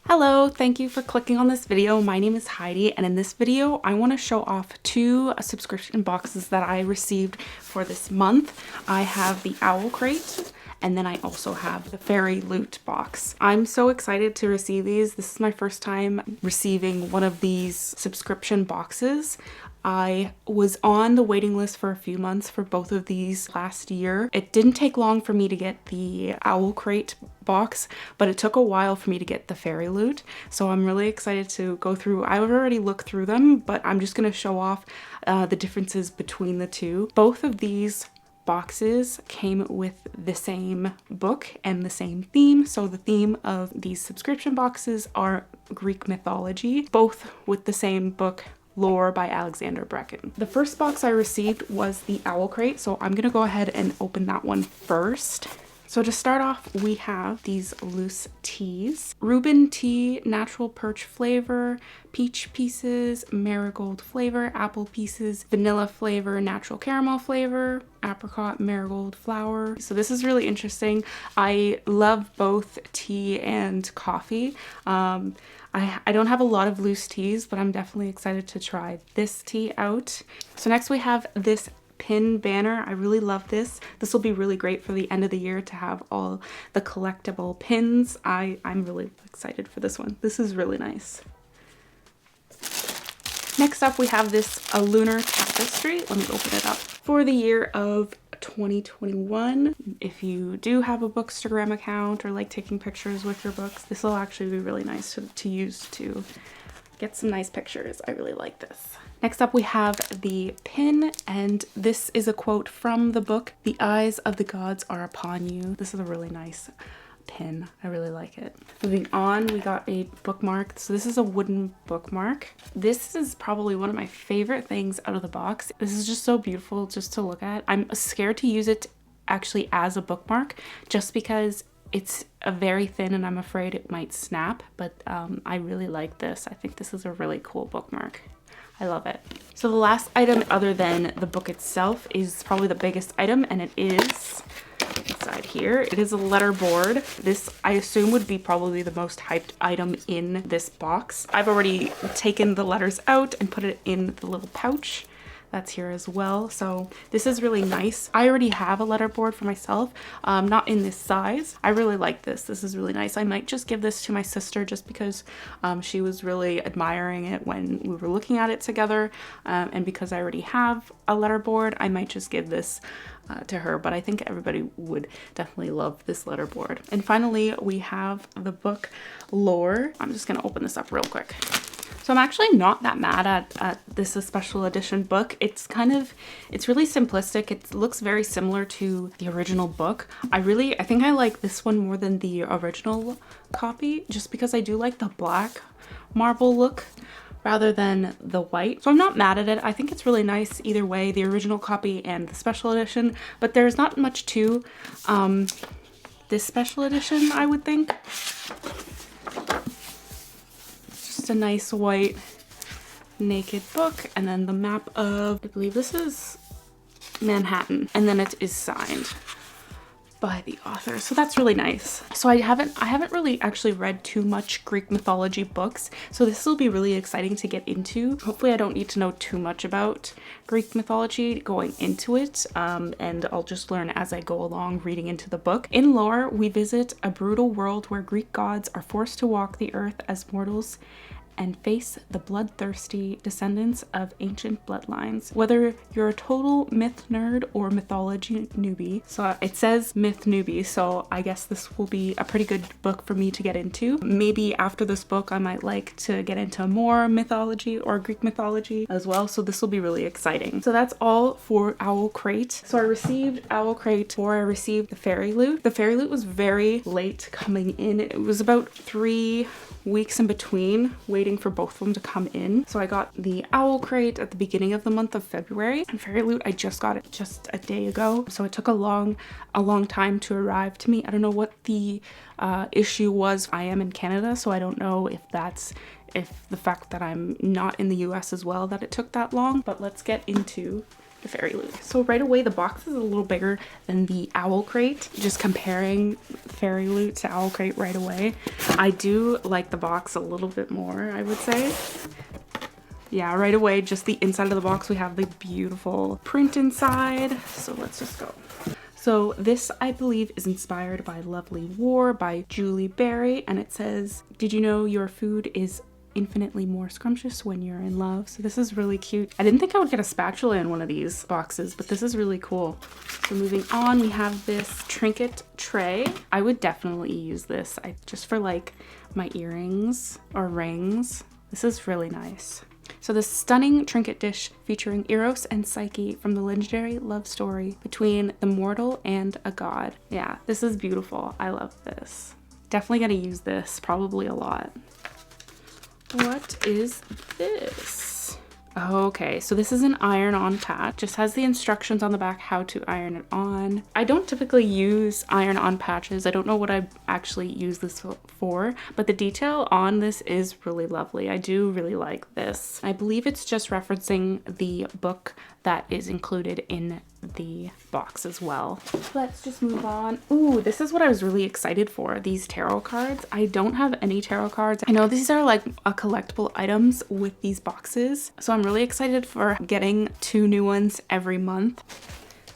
Hello, thank you for clicking on this video. My name is Heidi, and in this video I want to show off two subscription boxes that I received for this month. I have the Owlcrate, and then I also have the Fairyloot box. I'm so excited to receive these. This is my first time receiving one of these subscription boxes. I was on the waiting list for a few months for both of these last year. It didn't take long for me to get the Owlcrate box, but it took a while for me to get the Fairyloot. So I'm really excited to go through. I've already looked through them, but I'm just going to show off the differences between the two. Both of these boxes came with the same book and the same theme. So the theme of these subscription boxes are Greek mythology, both with the same book, Lore by Alexander Brecken. The first box I received was the Owlcrate, so I'm gonna go ahead and open that one first. So to start off, we have these loose teas. Reuben tea, natural perch flavor, peach pieces, marigold flavor, apple pieces, vanilla flavor, natural caramel flavor, apricot, marigold flower. So this is really interesting. I love both tea and coffee. I don't have a lot of loose teas, but I'm definitely excited to try this tea out. So next we have this pin banner. I really love this. This will be really great for the end of the year to have all the collectible pins. I'm really excited for this one. This is really nice. Next up we have this a lunar tapestry. Let me open it up. For the year of 2021, if you do have a Bookstagram account or like taking pictures with your books, this will actually be really nice to use to get some nice pictures. I really like this. Next up we have the pin, and this is a quote from the book, "The eyes of the gods are upon you." This is a really nice pin. I really like it. Moving on, we got a bookmark. So this is a wooden bookmark. This is probably one of my favorite things out of the box. This is just so beautiful just to look at. I'm scared to use it actually as a bookmark just because it's a very thin and I'm afraid it might snap, but I really like this. I think this is a really cool bookmark. I love it. So the last item other than the book itself is probably the biggest item, and it is inside here. It is a letter board. This I assume would be probably the most hyped item in this box. I've already taken the letters out and put it in the little pouch that's here as well. So this is really nice. I already have a letter board for myself, not in this size. I really like this. This is really nice. I might just give this to my sister just because she was really admiring it when we were looking at it together, and because I already have a letter board, I might just give this to her, but I think everybody would definitely love this letter board. And finally, we have the book Lore. I'm just gonna open this up real quick. So I'm actually not that mad at this special edition book. It's really simplistic. It looks very similar to the original book. I think I like this one more than the original copy, just because I do like the black marble look rather than the white. So I'm not mad at it. I think it's really nice either way, the original copy and the special edition, but there's not much to this special edition, I would think. A nice white naked book, and then the map of, I believe this is Manhattan, and then it is signed by the author, so that's really nice. So I haven't really actually read too much Greek mythology books, so this will be really exciting to get into. Hopefully I don't need to know too much about Greek mythology going into it, and I'll just learn as I go along reading into the book. In Lore, we visit a brutal world where Greek gods are forced to walk the earth as mortals and face the bloodthirsty descendants of ancient bloodlines. Whether you're a total myth nerd or mythology newbie, so it says myth newbie, so I guess this will be a pretty good book for me to get into. Maybe after this book I might like to get into more mythology or Greek mythology as well, so this will be really exciting. So that's all for Owlcrate. So I received Owlcrate before I received the Fairyloot. The Fairyloot was very late coming in. It was about 3 weeks in between waiting for both of them to come in. So I got the Owlcrate at the beginning of the month of February, and Fairyloot I just got it just a day ago. So it took a long time to arrive to me. I don't know what the issue was. I am in Canada, so I don't know if the fact that I'm not in the US as well that it took that long, but let's get into the Fairyloot. So right away, the box is a little bigger than the Owlcrate. Just comparing Fairyloot to Owlcrate right away, I do like the box a little bit more, I would say. Yeah, right away, just the inside of the box, we have the beautiful print inside. So let's just go. So this, I believe, is inspired by Lovely War by Julie Berry, and it says, "Did you know your food is infinitely more scrumptious when you're in love?" So this is really cute. I didn't think I would get a spatula in one of these boxes, but this is really cool. So moving on, we have this trinket tray. I would definitely use this just for like my earrings or rings. This is really nice. So this stunning trinket dish featuring Eros and Psyche from the legendary love story between the mortal and a god. Yeah, this is beautiful. I love this. Definitely gonna use this probably a lot. What is this? Okay, so this is an iron-on patch. Just has the instructions on the back how to iron it on. I don't typically use iron-on patches. I don't know what I actually use this for, but the detail on this is really lovely. I do really like this. I believe it's just referencing the book that is included in the box as well. Let's just move on. Ooh, this is what I was really excited for, these tarot cards. I don't have any tarot cards. I know these are like a collectible items with these boxes, so I'm really excited for getting 2 new ones every month.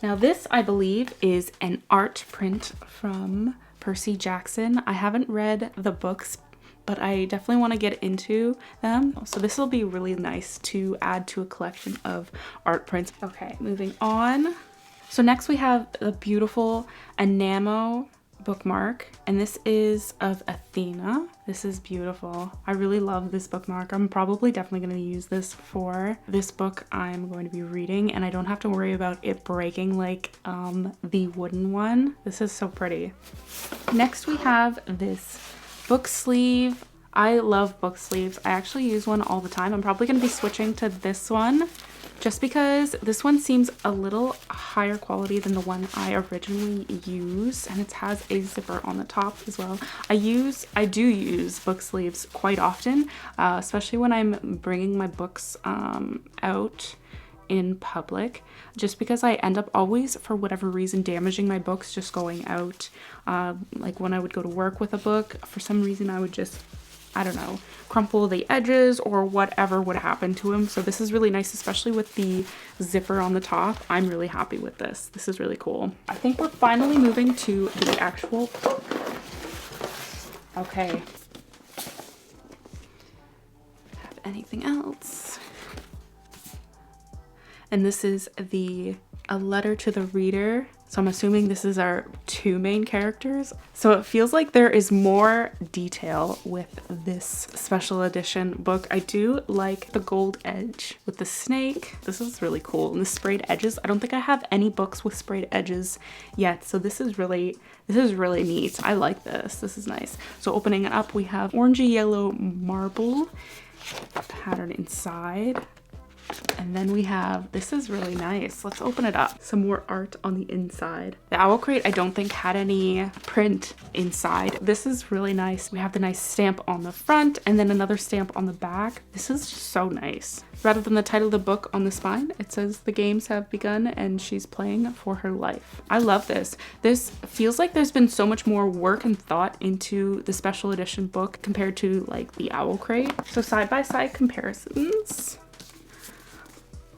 Now this, I believe, is an art print from Percy Jackson. I haven't read the books, but I definitely want to get into them. So this will be really nice to add to a collection of art prints. Okay, moving on. So next we have the beautiful enamel bookmark, and this is of Athena. This is beautiful. I really love this bookmark. I'm probably definitely going to use this for this book I'm going to be reading, and I don't have to worry about it breaking like the wooden one. This is so pretty. Next we have this book sleeve. I love book sleeves. I actually use one all the time. I'm probably going to be switching to this one just because this one seems a little higher quality than the one I originally used, and it has a zipper on the top as well. I do use book sleeves quite often, especially when I'm bringing my books out in public, just because I end up always, for whatever reason, damaging my books just going out. Like when I would go to work with a book, for some reason I would just, I don't know, crumple the edges or whatever would happen to them. So this is really nice, especially with the zipper on the top. I'm really happy with this. This is really cool. I think we're finally moving to the actual book. Okay. Have anything else? And this is a letter to the reader. So I'm assuming this is our 2 main characters. So it feels like there is more detail with this special edition book. I do like the gold edge with the snake. This is really cool. And the sprayed edges. I don't think I have any books with sprayed edges yet. So this is really neat. I like this. This is nice. So opening it up, we have orangey yellow marble pattern inside. And then we have, this is really nice. Let's open it up. Some more art on the inside. The Owlcrate, I don't think had any print inside. This is really nice. We have the nice stamp on the front and then another stamp on the back. This is just so nice. Rather than the title of the book on the spine, it says the games have begun and she's playing for her life. I love this. This feels like there's been so much more work and thought into the special edition book compared to like the Owlcrate. So side-by-side comparisons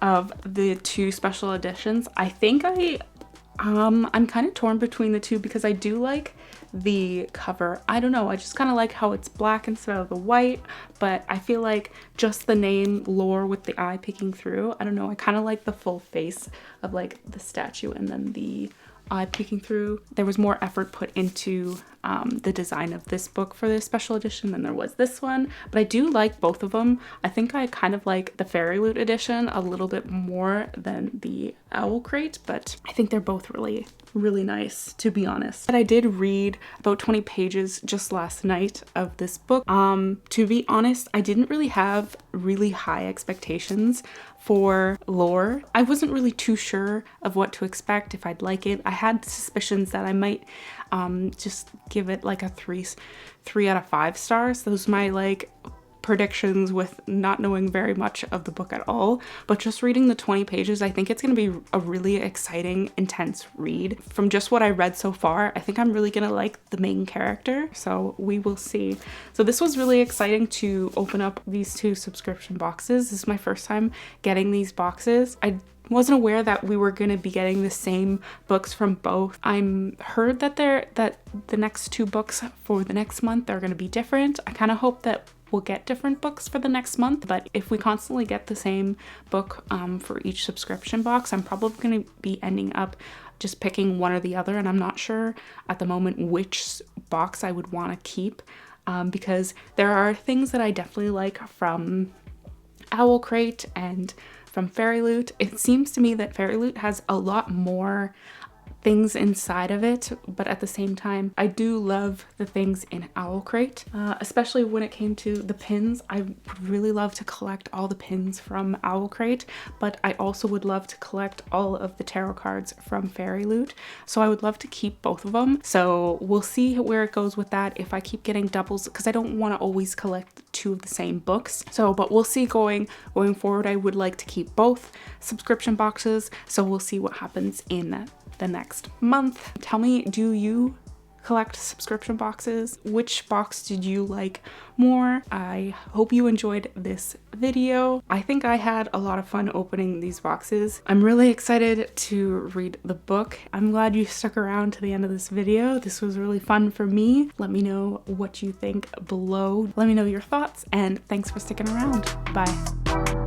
of the 2 special editions. I think I'm kind of torn between the 2 because I do like the cover. I don't know, I just kind of like how it's black instead of the white, but I feel like just the name Lore with the eye peeking through, I don't know, I kind of like the full face of like the statue and then the eye peeking through. There was more effort put into the design of this book for this special edition than there was this one, but I do like both of them. I think I kind of like the Fairyloot edition a little bit more than the Owlcrate, but I think they're both really nice, to be honest. But I did read about 20 pages just last night of this book. To be honest, I didn't really have really high expectations for Lore. I wasn't really too sure of what to expect, if I'd like it. I had suspicions that I might just give it like a 3 out of 5 stars. Those are my like predictions with not knowing very much of the book at all, but just reading the 20 pages, I think it's going to be a really exciting, intense read. From just what I read so far, I think I'm really going to like the main character, so we will see. So this was really exciting to open up these 2 subscription boxes. This is my first time getting these boxes. I wasn't aware that we were going to be getting the same books from both. I'm heard that the next 2 books for the next month are going to be different. I kind of hope that we'll get different books for the next month, but if we constantly get the same book for each subscription box, I'm probably going to be ending up just picking one or the other, and I'm not sure at the moment which box I would want to keep, because there are things that I definitely like from Owlcrate and from Fairyloot. It seems to me that Fairyloot has a lot more things inside of it, but at the same time, I do love the things in Owlcrate, especially when it came to the pins. I would really love to collect all the pins from Owlcrate, but I also would love to collect all of the tarot cards from Fairyloot, so I would love to keep both of them. So we'll see where it goes with that, if I keep getting doubles, because I don't want to always collect 2 of the same books. So, but we'll see going forward. I would like to keep both subscription boxes, so we'll see what happens in the next month. Tell me, do you collect subscription boxes? Which box did you like more? I hope you enjoyed this video. I think I had a lot of fun opening these boxes. I'm really excited to read the book. I'm glad you stuck around to the end of this video. This was really fun for me. Let me know what you think below. Let me know your thoughts, and thanks for sticking around. Bye.